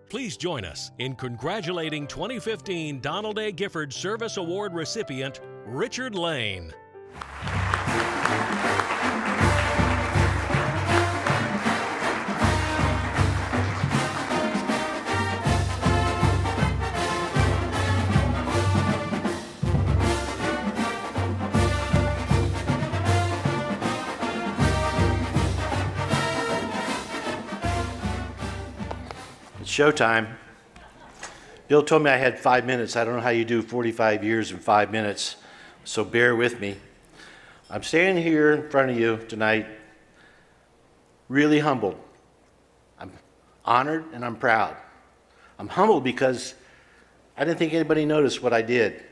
Please join us in congratulating 2015 Donald A. Gifford Service Award recipient, Richard Lane. Showtime. Bill told me I had 5 minutes. I don't know how you do 45 years in 5 minutes, so bear with me. I'm standing here in front of you tonight really humbled. I'm honored and I'm proud. I'm humbled because I didn't think anybody noticed what I did,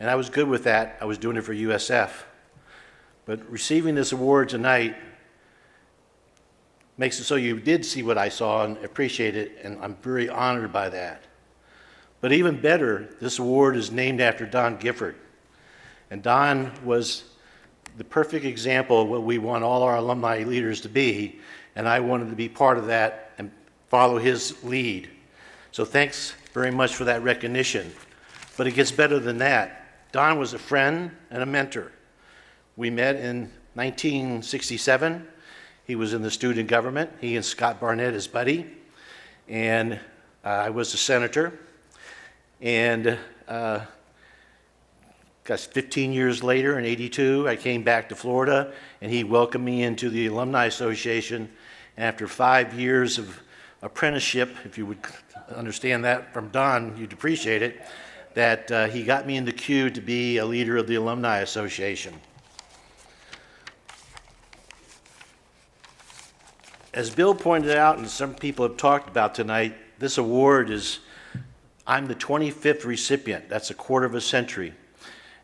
and I was good with that. I was doing it for USF. But receiving this award tonight makes it so you did see what I saw and appreciate it, and I'm very honored by that. But even better, this award is named after Don Gifford. And Don was the perfect example of what we want all our alumni leaders to be, and I wanted to be part of that and follow his lead. So thanks very much for that recognition. But it gets better than that. Don was a friend and a mentor. We met in 1967. He was in the student government. He and Scott Barnett, his buddy, and I was a senator. And 15 years later, in '82, I came back to Florida, and he welcomed me into the Alumni Association. And after 5 years of apprenticeship, if you would understand that from Don, you'd appreciate it, that he got me in the queue to be a leader of the Alumni Association. As Bill pointed out, and some people have talked about tonight, this award is, I'm the 25th recipient. That's a quarter of a century.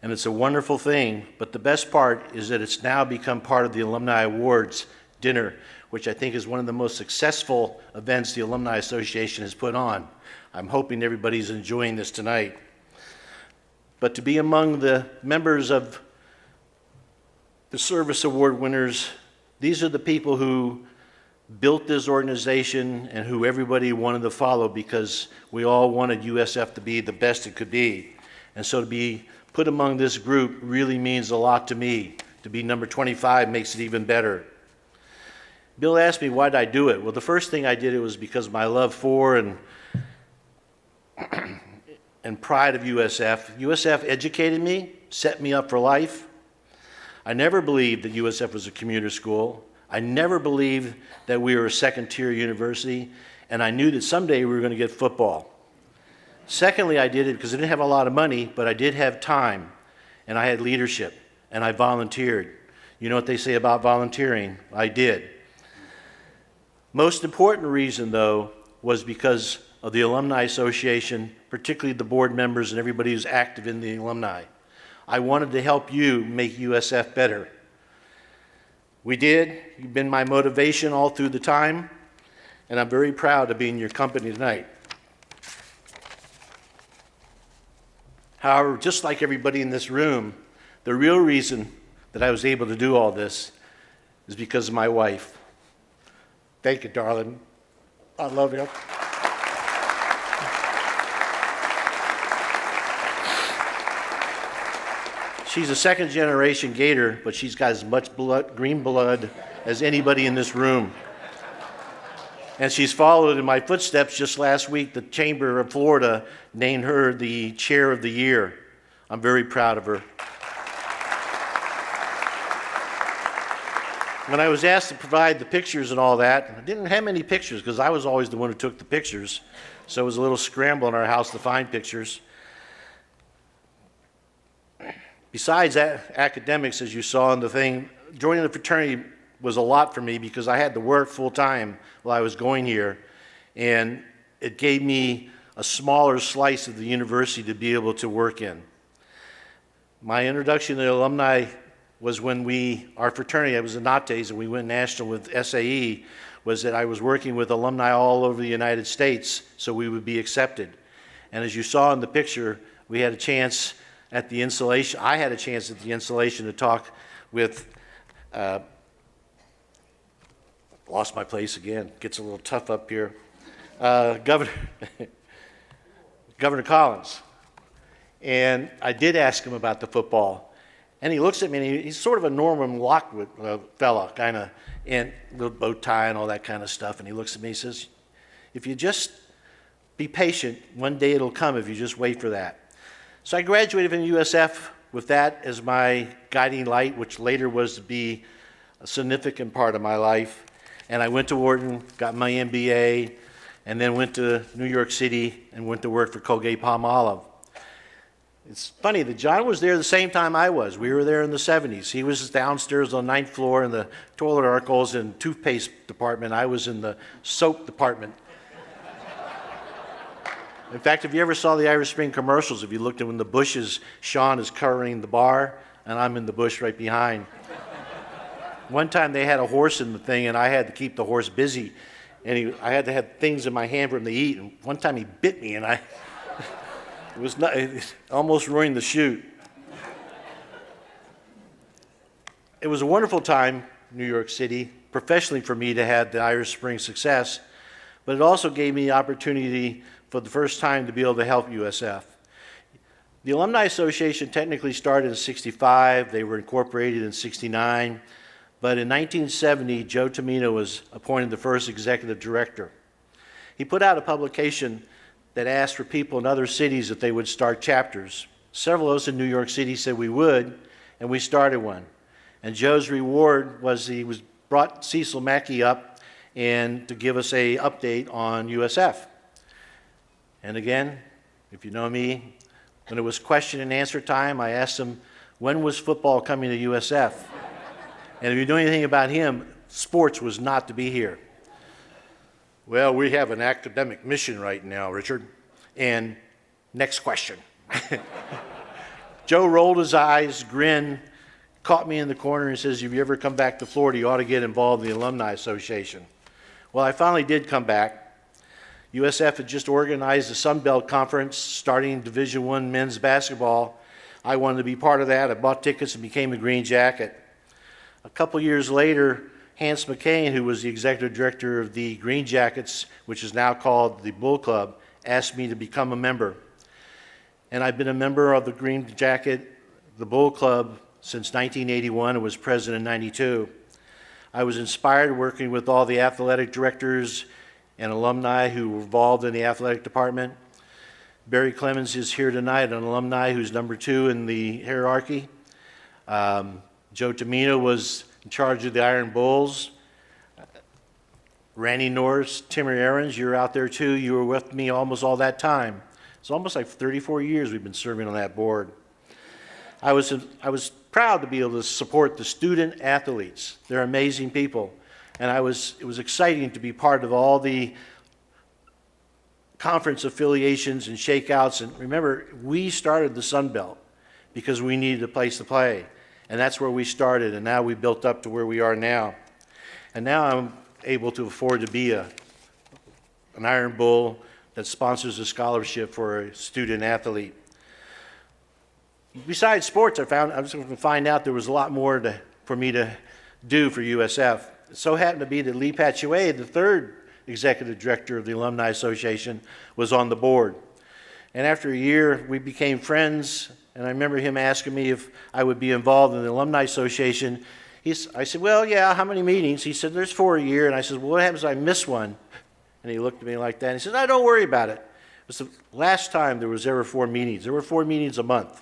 And it's a wonderful thing, but the best part is that it's now become part of the Alumni Awards dinner, which I think is one of the most successful events the Alumni Association has put on. I'm hoping everybody's enjoying this tonight. But to be among the members of the Service Award winners, these are the people who built this organization and who everybody wanted to follow, because we all wanted USF to be the best it could be. And so to be put among this group really means a lot to me. To be number 25 makes it even better. Bill asked me why did I do it. Well, the first thing I did it was because of my love for and pride of USF. USF educated me, set me up for life. I never believed that USF was a commuter school. I never believed that we were a second-tier university, and I knew that someday we were going to get football. Secondly, I did it because I didn't have a lot of money, but I did have time, and I had leadership, and I volunteered. You know what they say about volunteering? I did. Most important reason, though, was because of the Alumni Association, particularly the board members and everybody who's active in the alumni. I wanted to help you make USF better. We did. You've been my motivation all through the time, and I'm very proud to be in your company tonight. However, just like everybody in this room, the real reason that I was able to do all this is because of my wife. Thank you, darling. I love you. She's a second-generation Gator, but she's got as much green blood as anybody in this room. And she's followed in my footsteps. Just last week, the Chamber of Florida named her the Chair of the Year. I'm very proud of her. When I was asked to provide the pictures and all that, I didn't have many pictures because I was always the one who took the pictures. So it was a little scramble in our house to find pictures. Besides academics, as you saw in the thing, joining the fraternity was a lot for me because I had to work full-time while I was going here, and it gave me a smaller slice of the university to be able to work in. My introduction to the alumni was when our fraternity, I was in Nates, and we went national with SAE, was that I was working with alumni all over the United States so we would be accepted. And as you saw in the picture, we had a chance at the installation, I had a chance at the installation to talk with, lost my place again, gets a little tough up here. Governor, Governor Collins. And I did ask him about the football. And he looks at me, and he's sort of a Norman Lockwood fella, kind of, and little bow tie and all that kind of stuff. And he looks at me and says, if you just be patient, one day it'll come if you just wait for that. So I graduated from USF with that as my guiding light, which later was to be a significant part of my life. And I went to Wharton, got my MBA, and then went to New York City and went to work for Colgate-Palmolive. It's funny that John was there the same time I was. We were there in the 70s. He was downstairs on the 9th floor in the toilet articles and toothpaste department. I was in the soap department. In fact, if you ever saw the Irish Spring commercials, if you looked at when the bushes, Sean is covering the bar, and I'm in the bush right behind. One time they had a horse in the thing, and I had to keep the horse busy, and I had to have things in my hand for him to eat. And one time he bit me, and it almost ruined the shoot. It was a wonderful time, New York City, professionally for me to have the Irish Spring success, but it also gave me the opportunity for the first time to be able to help USF. The Alumni Association technically started in '65. They were incorporated in '69. But in 1970, Joe Tomino was appointed the first executive director. He put out a publication that asked for people in other cities if they would start chapters. Several of us in New York City said we would, and we started one. And Joe's reward was he brought Cecil Mackey up and to give us an update on USF. And again, if you know me, when it was question and answer time, I asked him, when was football coming to USF? And if you know anything about him, sports was not to be here. Well, we have an academic mission right now, Richard. And next question. Joe rolled his eyes, grinned, caught me in the corner and says, if you ever come back to Florida, you ought to get involved in the Alumni Association. Well, I finally did come back. USF had just organized the Sun Belt Conference starting Division I men's basketball. I wanted to be part of that. I bought tickets and became a Green Jacket. A couple years later, Hans McCain, who was the executive director of the Green Jackets, which is now called the Bull Club, asked me to become a member. And I've been a member of the Green Jacket, the Bull Club, since 1981 and was president in '92. I was inspired working with all the athletic directors and alumni who were involved in the athletic department. Barry Clemens is here tonight, an alumni who's number 2 in the hierarchy. Joe Tomino was in charge of the Iron Bulls. Randy Norris, Timmy Aarons, you're out there too. You were with me almost all that time. It's almost like 34 years we've been serving on that board. I was proud to be able to support the student athletes. They're amazing people. And it was exciting to be part of all the conference affiliations and shakeouts. And remember, we started the Sun Belt because we needed a place to play. And that's where we started, and now we built up to where we are now. And now I'm able to afford to be an Iron Bull that sponsors a scholarship for a student athlete. Besides sports, I was going to find out there was a lot more for me to do for USF. It so happened to be that Lee Patchouet, the third executive director of the Alumni Association, was on the board. And after a year, we became friends. And I remember him asking me if I would be involved in the Alumni Association. I said, well, yeah, how many meetings? He said, there's 4 a year. And I said, well, what happens if I miss one? And he looked at me like that. And he said, no, don't worry about it. It was the last time there was ever 4 meetings. There were 4 meetings a month.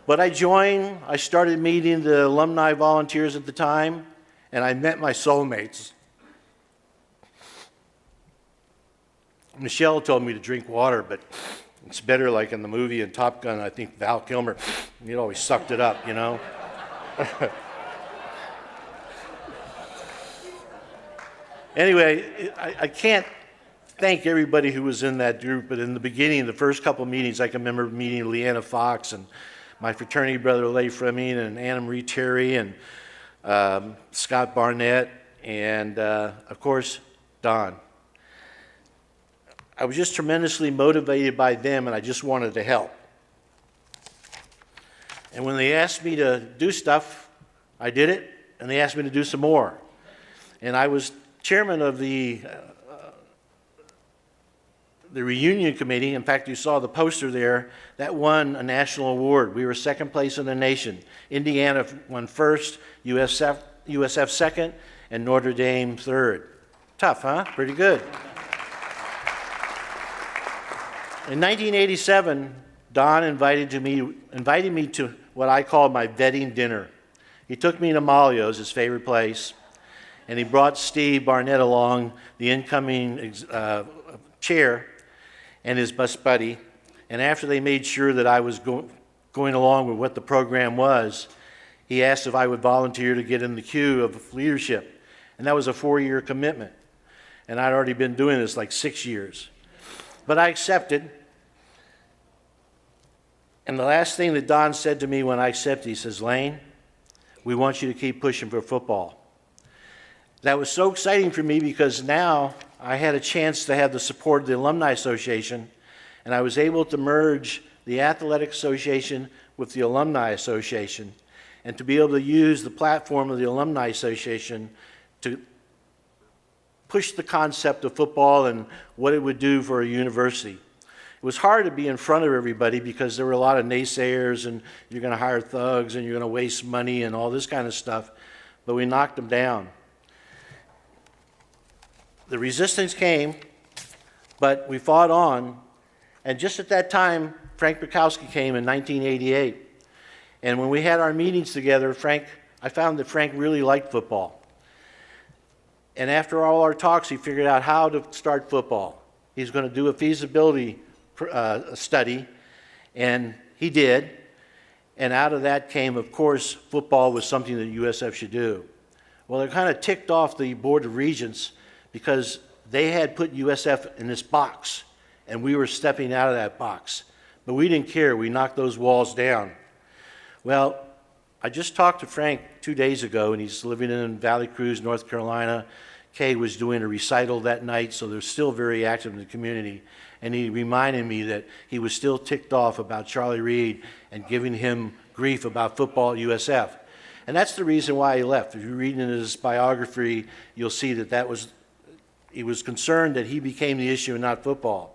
But I joined. I started meeting the alumni volunteers at the time. And I met my soulmates. Michelle told me to drink water, but it's better like in the movie in Top Gun, I think Val Kilmer, he always sucked it up, you know? Anyway, I can't thank everybody who was in that group, but in the beginning, the first couple meetings, I can remember meeting Leanna Fox and my fraternity brother, Leigh Fleming, and Anna Marie Terry, and Scott Barnett, and of course, Don. I was just tremendously motivated by them, and I just wanted to help. And when they asked me to do stuff, I did it, and they asked me to do some more. And I was chairman of the the reunion committee, in fact, you saw the poster there, that won a national award. We were second place in the nation. Indiana won first, USF second, and Notre Dame third. Tough, huh? Pretty good. In 1987, Don invited me to what I call my vetting dinner. He took me to Malio's, his favorite place, and he brought Steve Barnett along, the incoming chair, and his bus buddy. And after they made sure that I was going along with what the program was, he asked if I would volunteer to get in the queue of leadership. And that was a 4-year commitment. And I'd already been doing this like 6 years. But I accepted. And the last thing that Don said to me when I accepted, he says, "Lane, we want you to keep pushing for football." That was so exciting for me because now I had a chance to have the support of the Alumni Association, and I was able to merge the Athletic Association with the Alumni Association, and to be able to use the platform of the Alumni Association to push the concept of football and what it would do for a university. It was hard to be in front of everybody because there were a lot of naysayers and you're going to hire thugs and you're going to waste money and all this kind of stuff, but we knocked them down. The resistance came, but we fought on, and just at that time, Frank Bukowski came in 1988. And when we had our meetings together, I found that Frank really liked football. And after all our talks, he figured out how to start football. He's going to do a feasibility study, and he did. And out of that came, of course, football was something that USF should do. Well, it kind of ticked off the Board of Regents because they had put USF in this box, and we were stepping out of that box. But we didn't care. We knocked those walls down. Well, I just talked to Frank 2 days ago, and he's living in Valley Cruz, North Carolina. Kay was doing a recital that night, so they're still very active in the community. And he reminded me that he was still ticked off about Charlie Reed and giving him grief about football at USF. And that's the reason why he left. If you read in his biography, you'll see that he was concerned that he became the issue and not football.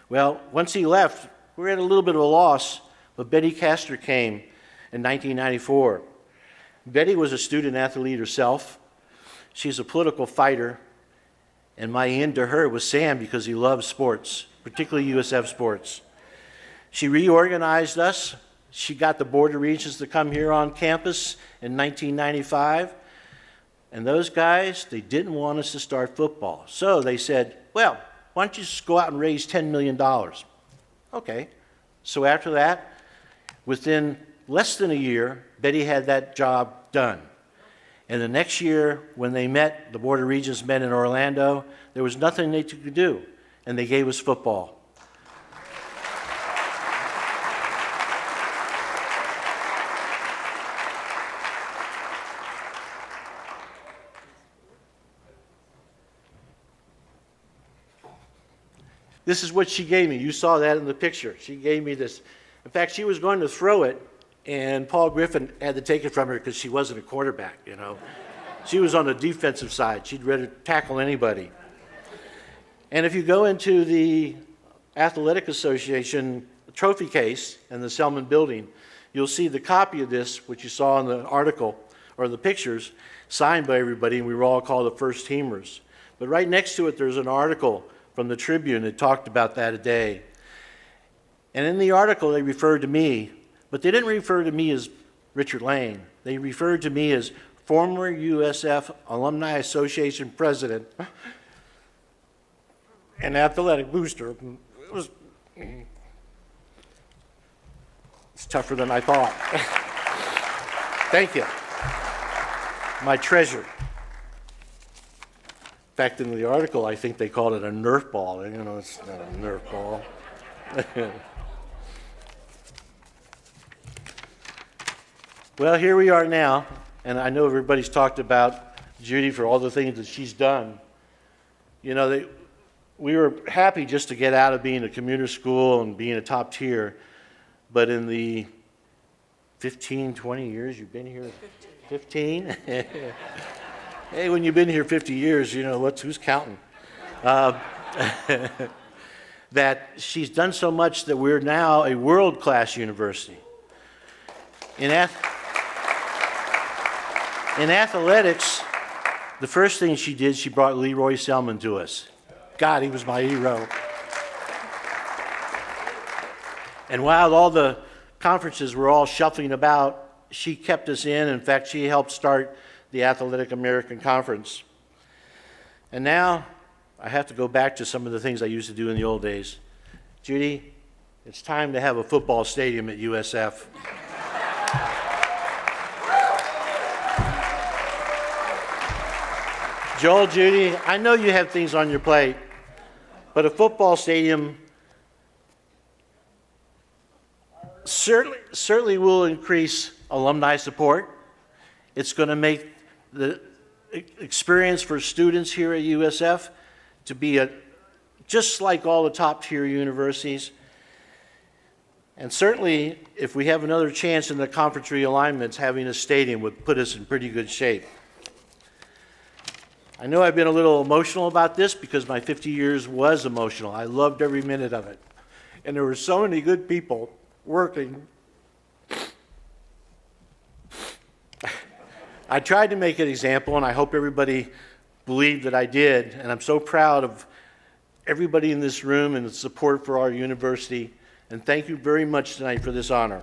Well, once he left, we were at a little bit of a loss, but Betty Castor came in 1994. Betty was a student athlete herself. She's a political fighter, and my end to her was Sam because he loves sports, particularly USF sports. She reorganized us. She got the Board of Regents to come here on campus in 1995. And those guys, they didn't want us to start football. So they said, well, why don't you just go out and raise $10 million? Okay. So after that, within less than a year, Betty had that job done. And the next year, when they met, the Board of Regents met in Orlando, there was nothing they could do, and they gave us football. This is what she gave me. You saw that in the picture. She gave me this. In fact, she was going to throw it, and Paul Griffin had to take it from her because she wasn't a quarterback, you know. She was on the defensive side. She'd rather tackle anybody. And if you go into the Athletic Association trophy case in the Selman building, you'll see the copy of this, which you saw in the article, or the pictures, signed by everybody, and we were all called the first teamers. But right next to it, there's an article from the Tribune that talked about that a day. And in the article, they referred to me, but they didn't refer to me as Richard Lane. They referred to me as former USF Alumni Association president and athletic booster. It's tougher than I thought. Thank you. My treasure. In fact, in the article, I think they called it a Nerf ball. You know, it's not a Nerf ball. Well, here we are now, and I know everybody's talked about Judy for all the things that she's done. You know, we were happy just to get out of being a commuter school and being a top tier, but in the 15, 20 years you've been here, 15? Hey, when you've been here 50 years, you know, who's counting? that she's done so much that we're now a world-class university. In athletics, the first thing she did, she brought Leroy Selman to us. God, he was my hero. And while all the conferences were all shuffling about, she kept us in. In fact, she helped start the Athletic American Conference. And now I have to go back to some of the things I used to do in the old days. Judy, it's time to have a football stadium at USF. Joel, Judy, I know you have things on your plate, but a football stadium certainly will increase alumni support. It's going to make the experience for students here at USF to be just like all the top-tier universities. And certainly, if we have another chance in the conference realignments, having a stadium would put us in pretty good shape. I know I've been a little emotional about this because my 50 years was emotional. I loved every minute of it. And there were so many good people working. I tried to make an example, and I hope everybody believed that I did. And I'm so proud of everybody in this room and the support for our university. And thank you very much tonight for this honor.